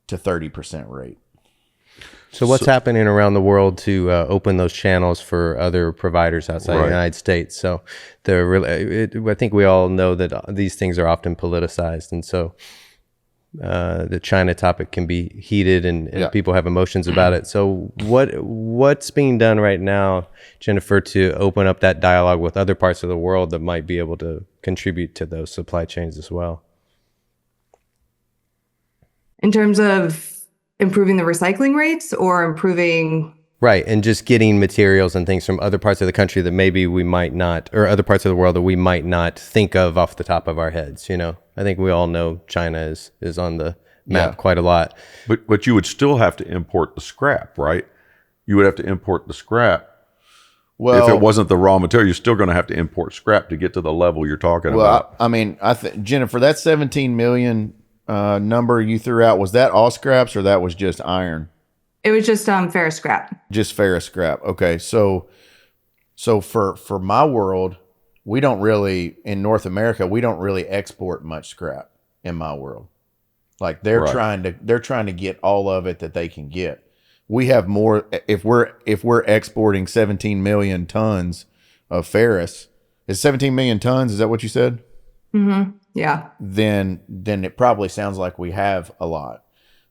to 30% rate. So what's happening around the world to open those channels for other providers outside the United States? So I think we all know that these things are often politicized, and so the China topic can be heated, and people have emotions about it. So what's being done right now, Jennifer, to open up that dialogue with other parts of the world that might be able to contribute to those supply chains as well? In terms of improving the recycling rates or improving... Right, and just getting materials and things from other parts of the country that maybe we might not, or other parts of the world that we might not think of off the top of our heads. I think we all know China is on the map quite a lot. But you would still have to import the scrap, right? You would have to import the scrap. Well, if it wasn't the raw material, you're still going to have to import scrap to get to the level you're talking about. I mean, Jennifer, that 17 million number you threw out, was that all scraps or that was just iron? It was just ferrous scrap. Just ferrous scrap. Okay. So for my world, we don't really, in North America, we don't really export much scrap in my world. Like they're trying to get all of it that they can get. We have more, if we're exporting 17 million tons of ferrous, is 17 million tons, is that what you said? Mm-hmm. Yeah. Then it probably sounds like we have a lot.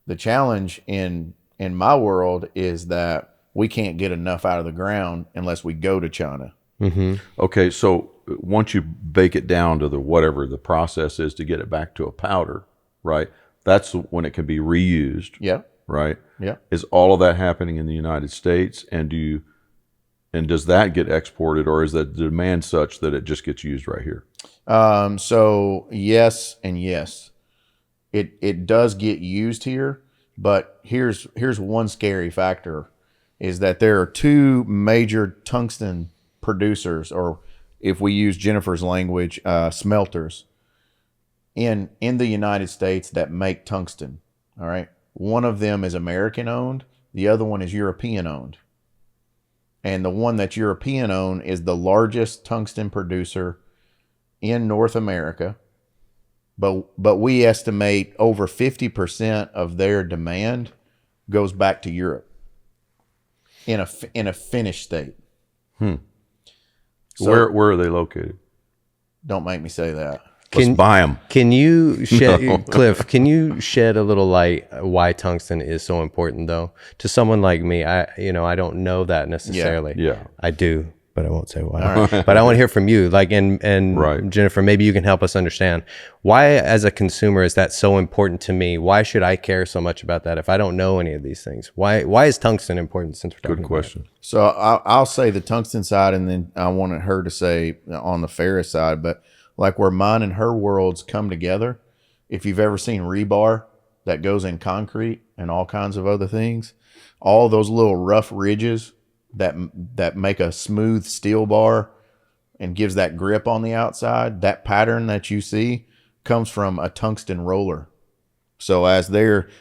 The challenge in my world is that we can't get enough out of the ground unless we go to China. Mm-hmm. Okay, so once you bake it down to whatever the process is to get it back to a powder, right? That's when it can be reused. Yeah. Right? Yeah. Is all of that happening in the United States? And does that get exported, or is the demand such that it just gets used right here? So yes and yes. It does get used here, but here's one scary factor is that there are two major tungsten producers, or if we use Jennifer's language, smelters in the United States that make tungsten. All right. One of them is American owned. The other one is European owned. And the one that's European owned is the largest tungsten producer in North America. But we estimate over 50% of their demand goes back to Europe in a finished state. So, where are they located? Don't make me say that. Let's buy them. Can you shed, Cliff? Can you shed a little light why tungsten is so important, though, to someone like me? I don't know that necessarily. Yeah. I do, but I won't say why. But I want to hear from you. And Jennifer, maybe you can help us understand why, as a consumer, is that so important to me? Why should I care so much about that if I don't know any of these things? Why is tungsten important? Since we're talking Good question. About it? So I'll say the tungsten side, and then I wanted her to say on the ferrous side, but. Like where mine and her worlds come together. If you've ever seen rebar that goes in concrete and all kinds of other things, all those little rough ridges that make a smooth steel bar and gives that grip on the outside, that pattern that you see comes from a tungsten roller. So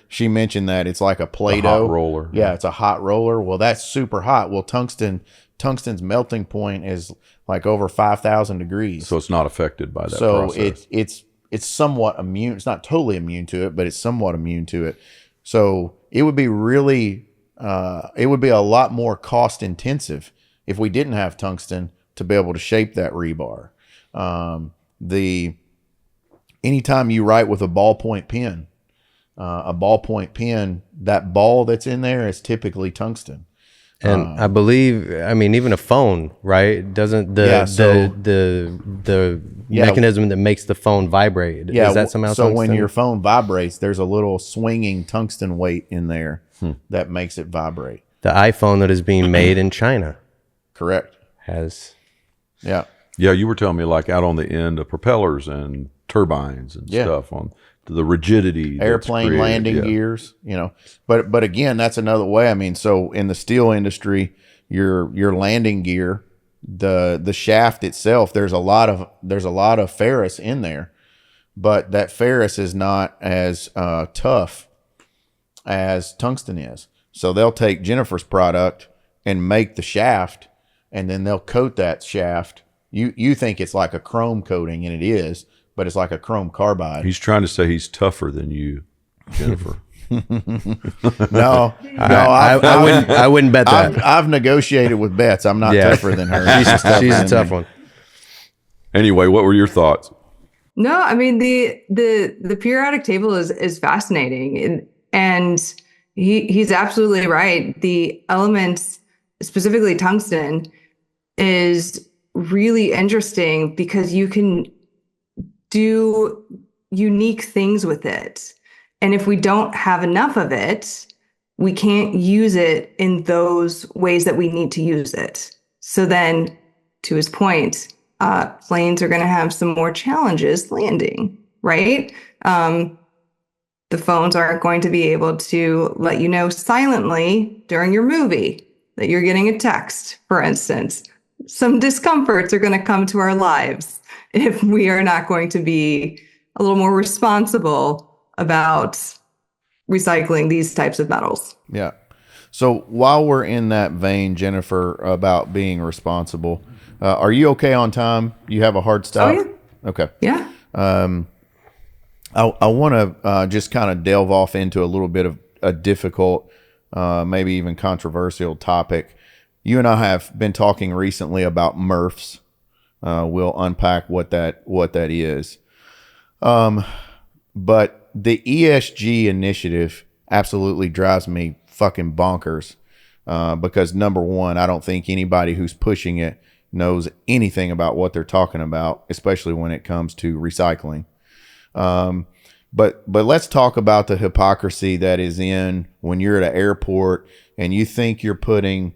she mentioned that it's like a Play-Doh. A hot roller. Yeah, it's a hot roller. Well, that's super hot. Well, tungsten's melting point is like over 5,000 degrees. So it's not affected by that process. So it's somewhat immune. It's not totally immune to it, but it's somewhat immune to it. So it would be really, it would be a lot more cost intensive if we didn't have tungsten to be able to shape that rebar. Anytime you write with a ballpoint pen, that ball that's in there is typically tungsten. And I believe, I mean, even a phone, right? Doesn't the mechanism that makes the phone vibrate, is that somehow so when tungsten? your phone vibrates, there's a little swinging tungsten weight in there that makes it vibrate. The iPhone that is being made in China Correct. has. Yeah. Yeah, you were telling me like out on the end of propellers and turbines and stuff on the rigidity, Airplane landing gears, but again, that's another way. I mean, so in the steel industry, your landing gear, the shaft itself, there's a lot of ferrous in there, but that ferrous is not as tough as tungsten is. So they'll take Jennifer's product and make the shaft, and then they'll coat that shaft. You think it's like a chrome coating, and it is, but it's like a chrome carbide. He's trying to say he's tougher than you, Jennifer. No, I wouldn't bet that. I've negotiated with Bets. I'm not tougher than her. She's a tough one. Anyway, what were your thoughts? No, I mean the periodic table is fascinating, and he's absolutely right. The elements, specifically tungsten, is really interesting because you can do unique things with it. And if we don't have enough of it, we can't use it in those ways that we need to use it. So then, to his point, planes are going to have some more challenges landing, right? The phones aren't going to be able to let you know silently during your movie that you're getting a text, for instance. Some discomforts are going to come to our lives if we are not going to be a little more responsible about recycling these types of metals. Yeah. So while we're in that vein, Jennifer, about being responsible, are you okay on time? You have a hard stop? Oh, yeah. Okay. Yeah. I want to just kind of delve off into a little bit of a difficult, maybe even controversial topic. You and I have been talking recently about MRFs. We'll unpack what that is. But the ESG initiative absolutely drives me fucking bonkers. Because number one, I don't think anybody who's pushing it knows anything about what they're talking about, especially when it comes to recycling. But let's talk about the hypocrisy that is in when you're at an airport and you think you're putting,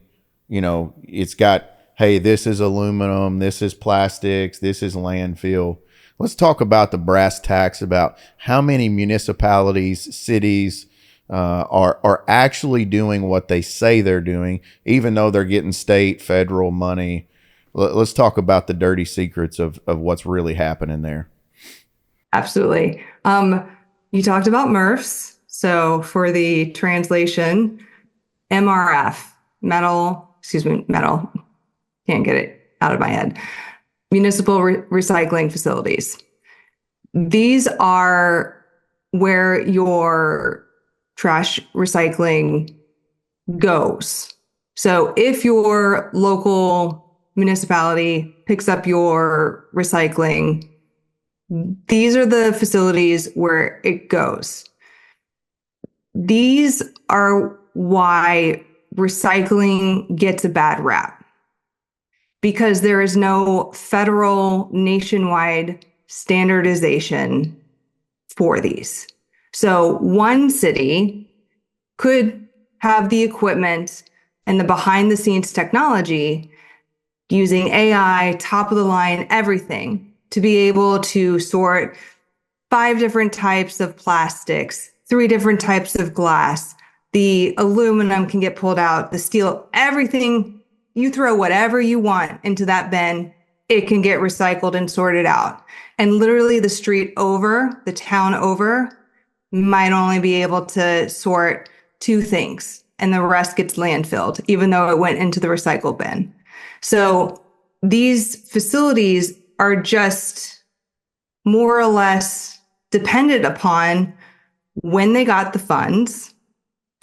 it's got, hey, this is aluminum, this is plastics, this is landfill. Let's talk about the brass tacks about how many municipalities, cities are actually doing what they say they're doing, even though they're getting state, federal money. Let's talk about the dirty secrets of what's really happening there. Absolutely. You talked about MRFs. So for the translation, MRF, metal, can't get it out of my head. Municipal recycling facilities. These are where your trash recycling goes. So if your local municipality picks up your recycling, these are the facilities where it goes. These are why recycling gets a bad rap, because there is no federal nationwide standardization for these. So one city could have the equipment and the behind the scenes technology using AI, top of the line, everything to be able to sort 5 different types of plastics, 3 different types of glass. The aluminum can get pulled out, the steel, everything. You throw whatever you want into that bin, it can get recycled and sorted out. And literally the street over, the town over, might only be able to sort 2 things, and the rest gets landfilled, even though it went into the recycle bin. So these facilities are just more or less dependent upon when they got the funds,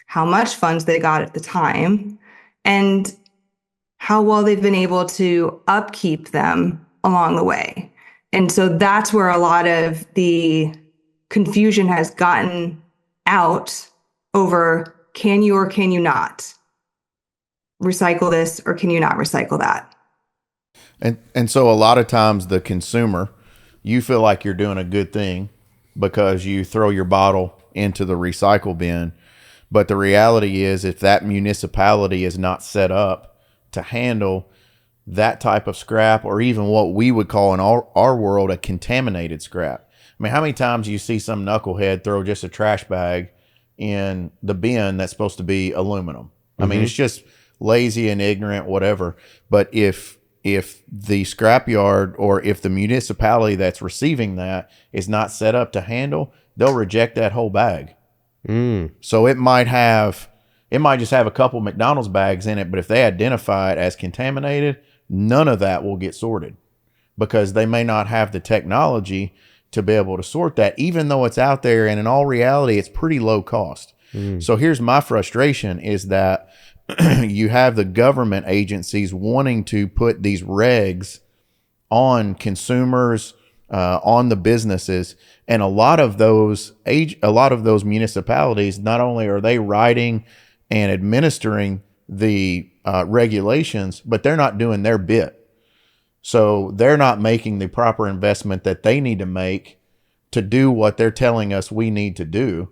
how much funds they got at the time, and how well they've been able to upkeep them along the way. And so that's where a lot of the confusion has gotten out over, can you or can you not? recycle this or can you not recycle that? And so a lot of times the consumer, you feel like you're doing a good thing because you throw your bottle into the recycle bin. But the reality is, if that municipality is not set up to handle that type of scrap, or even what we would call in our world a contaminated scrap. I mean, how many times you see some knucklehead throw just a trash bag in the bin that's supposed to be aluminum? I mean, it's just lazy and ignorant, whatever. But if the scrapyard or if the municipality that's receiving that is not set up to handle, they'll reject that whole bag. So it might just have a couple McDonald's bags in it, but if they identify it as contaminated, none of that will get sorted because they may not have the technology to be able to sort that, even though it's out there. And in all reality, it's pretty low cost. So here's my frustration is that you have the government agencies wanting to put these regs on consumers, on the businesses, and a lot of those municipalities, not only are they writing and administering the regulations, but they're not doing their bit. So they're not making the proper investment that they need to make to do what they're telling us we need to do.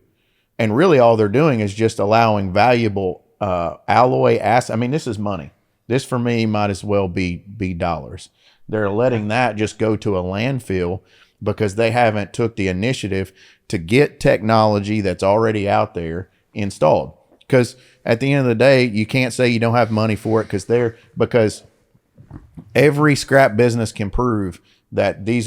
And really all they're doing is just allowing valuable alloy acid. I mean, this is money. This for me might as well be dollars. They're letting that just go to a landfill because they haven't took the initiative to get technology that's already out there installed. Because at the end of the day, you can't say you don't have money for it because every scrap business can prove that these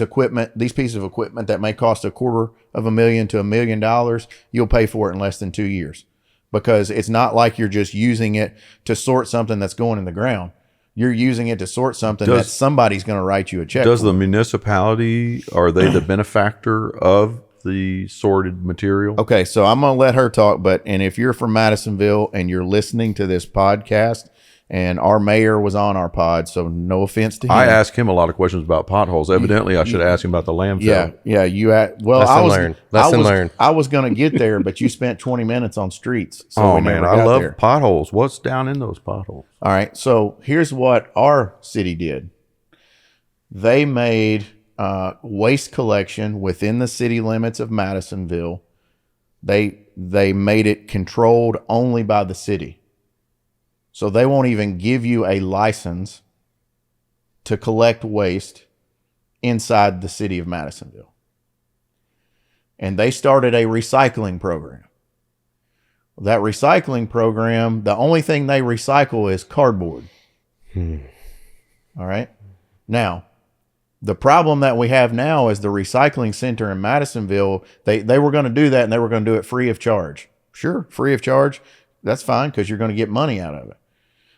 pieces of equipment that may cost $250,000 to $1 million, you'll pay for it in less than 2 years. Because it's not like you're just using it to sort something that's going in the ground. You're using it to sort something that somebody's going to write you a check Does for. the municipality, are they the benefactor of the sorted material? Okay, so I'm going to let her talk, and if you're from Madisonville and you're listening to this podcast, and our mayor was on our pod, so no offense to him. I asked him a lot of questions about potholes. Evidently, I should ask him about the landfill. Yeah. Lesson learned. I was going to get there, but you spent 20 minutes on streets. So Oh, we man, never I got love there. potholes. What's down in those potholes? All right, so here's what our city did. They made waste collection within the city limits of Madisonville. They made it controlled only by the city. So they won't even give you a license to collect waste inside the city of Madisonville. And they started a recycling program. That recycling program, the only thing they recycle is cardboard. All right. Now, the problem that we have now is the recycling center in Madisonville, they were going to do that and they were going to do it free of charge. Sure, free of charge. That's fine because you're going to get money out of it.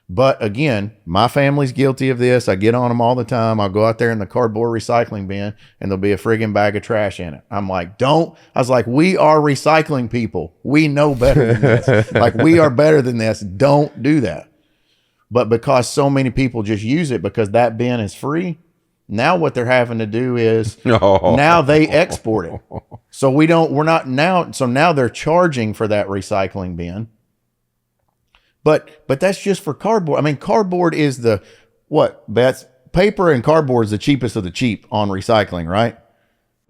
But again, my family's guilty of this. I get on them all the time. I'll go out there in the cardboard recycling bin and there'll be a friggin' bag of trash in it. I'm like, we are recycling people. We know better than this. Like, we are better than this. Don't do that. But because so many people just use it because that bin is free, now what they're having to do is now they export it. So now they're charging for that recycling bin. But that's just for cardboard. I mean, cardboard is that's paper, and cardboard is the cheapest of the cheap on recycling, right?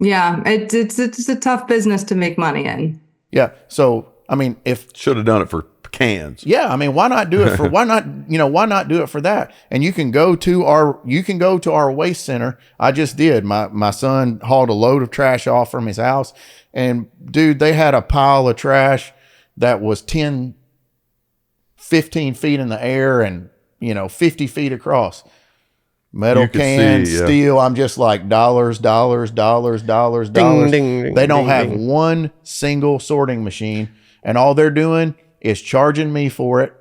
Yeah, it's a tough business to make money in. Yeah. So, I mean, Should have done it for cans. yeah, I mean, why not do it for, why not do it for that? And you can go to our waste center. I just did. My son hauled a load of trash off from his house, and dude, they had a pile of trash that was 15 feet in the air and 50 feet across. Metal cans, steel. I'm just like dollars. Ding, ding, They don't ding, have ding. one single sorting machine, and all they're doing is charging me for it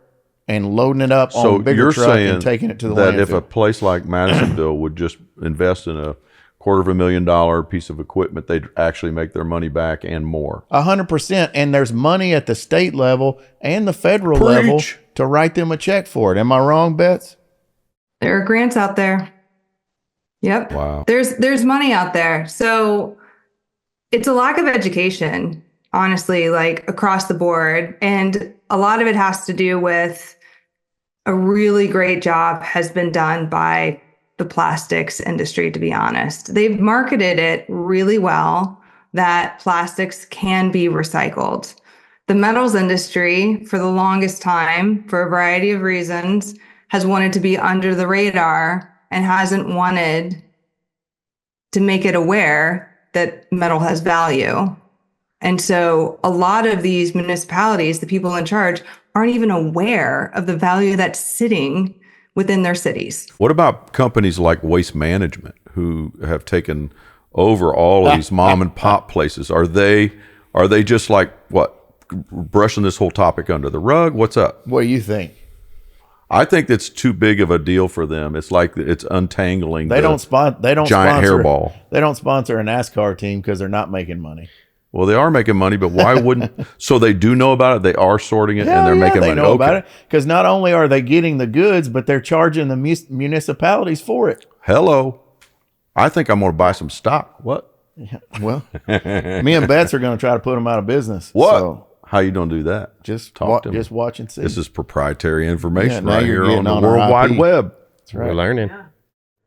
and loading it up on a bigger you're truck saying and taking it to the that landfill. if a place like Madisonville would just invest in a $250,000 piece of equipment, they'd actually make their money back and more. 100%. And there's money at the state level and the federal level to write them a check for it. Am I wrong, Bets? There are grants out there. Yep. Wow. There's money out there. So it's a lack of education, honestly, like across the board. And a lot of it has to do with a really great job has been done by the plastics industry, to be honest. They've marketed it really well that plastics can be recycled. The metals industry, for the longest time, for a variety of reasons, has wanted to be under the radar and hasn't wanted to make it aware that metal has value. And so a lot of these municipalities, the people in charge, aren't even aware of the value that's sitting within their cities. What about companies like Waste Management who have taken over all of these mom and pop places? Are they just like what, brushing this whole topic under the rug? What's up? What do you think? I think that's too big of a deal for them. It's like it's untangling. They don't giant sponsor, hairball. They don't sponsor a NASCAR team because they're not making money. Well, they are making money, but why wouldn't? So they do know about it. They are sorting it, and they're making money. They know about it because not only are they getting the goods, but they're charging the municipalities for it. Hello, I think I'm going to buy some stock. What? Yeah, well, me and Betts are going to try to put them out of business. What? So how you don't do that? just Talk to me. just watch and see. This is proprietary information now right you're here on getting the on our World Wide IP. Web. That's right. We're learning.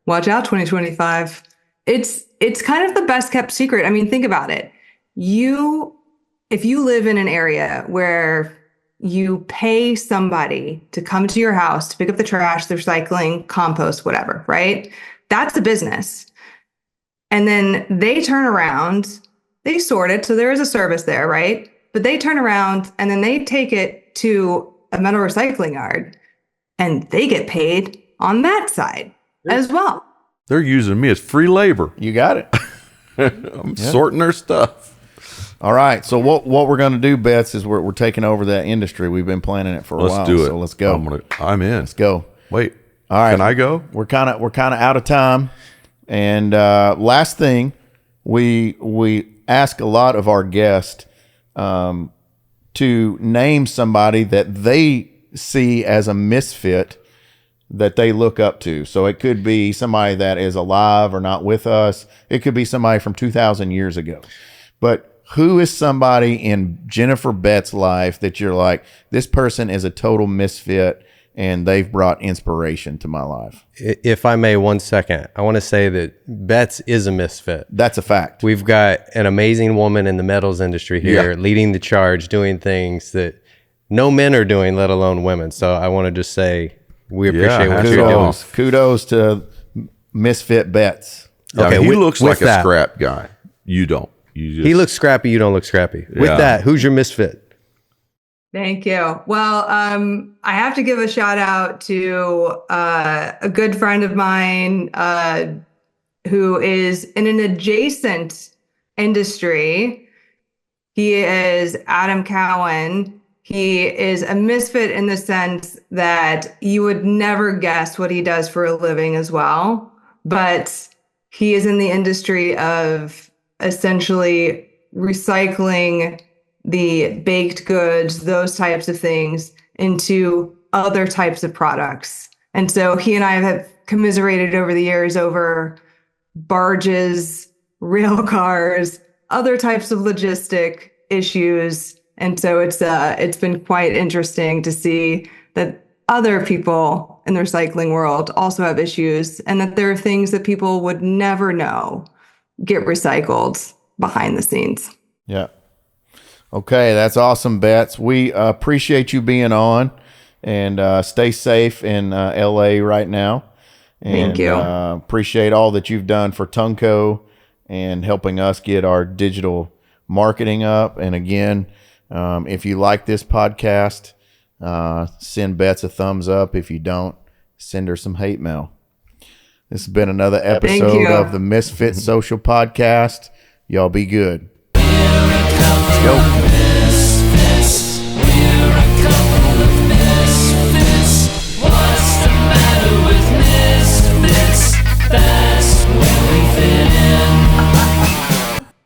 Watch out, 2025. It's kind of the best kept secret. I mean, think about it. If you live in an area where you pay somebody to come to your house to pick up the trash, the recycling, compost, whatever, right? That's a business. And then they turn around, they sort it. So there is a service there, right? But they turn around and then they take it to a metal recycling yard and they get paid on that side as well. They're using me as free labor. You got it. I'm sorting their stuff. All right. So what we're going to do, Betts, is we're taking over that industry. We've been planning it for a while. Let's do it. So let's go. I'm in. Let's go. Wait. All right. Can I go? We're kind of out of time. And last thing, we ask a lot of our guests to name somebody that they see as a misfit that they look up to. So it could be somebody that is alive or not with us. It could be somebody from 2,000 years ago. But who is somebody in Jennifer Betts' life that you're like, this person is a total misfit and they've brought inspiration to my life? If I may, 1 second, I want to say that Betts is a misfit. That's a fact. We've got an amazing woman in the metals industry here, leading the charge, doing things that no men are doing, let alone women. So I want to just say we appreciate what you're doing. Kudos to Misfit Betts. Yeah, Okay, he with- looks with like that- a scrap guy. You don't. You just, He looks scrappy. You don't look scrappy. With Yeah. that, who's your misfit? Thank you. Well, I have to give a shout out to a good friend of mine who is in an adjacent industry. He is Adam Cowan. He is a misfit in the sense that you would never guess what he does for a living as well. But he is in the industry of essentially recycling the baked goods, those types of things, into other types of products. And so he and I have commiserated over the years over barges, rail cars, other types of logistic issues. And so it's been quite interesting to see that other people in the recycling world also have issues, and that there are things that people would never know get recycled behind the scenes. Yeah. Okay, that's awesome, Betts. We appreciate you being on, and stay safe in LA right now. And, Thank you. Appreciate all that you've done for Tunco and helping us get our digital marketing up. And again, if you like this podcast, send Betts a thumbs up. If you don't, send her some hate mail. This has been another episode of the Misfit Social Podcast. Y'all be good. Let's go.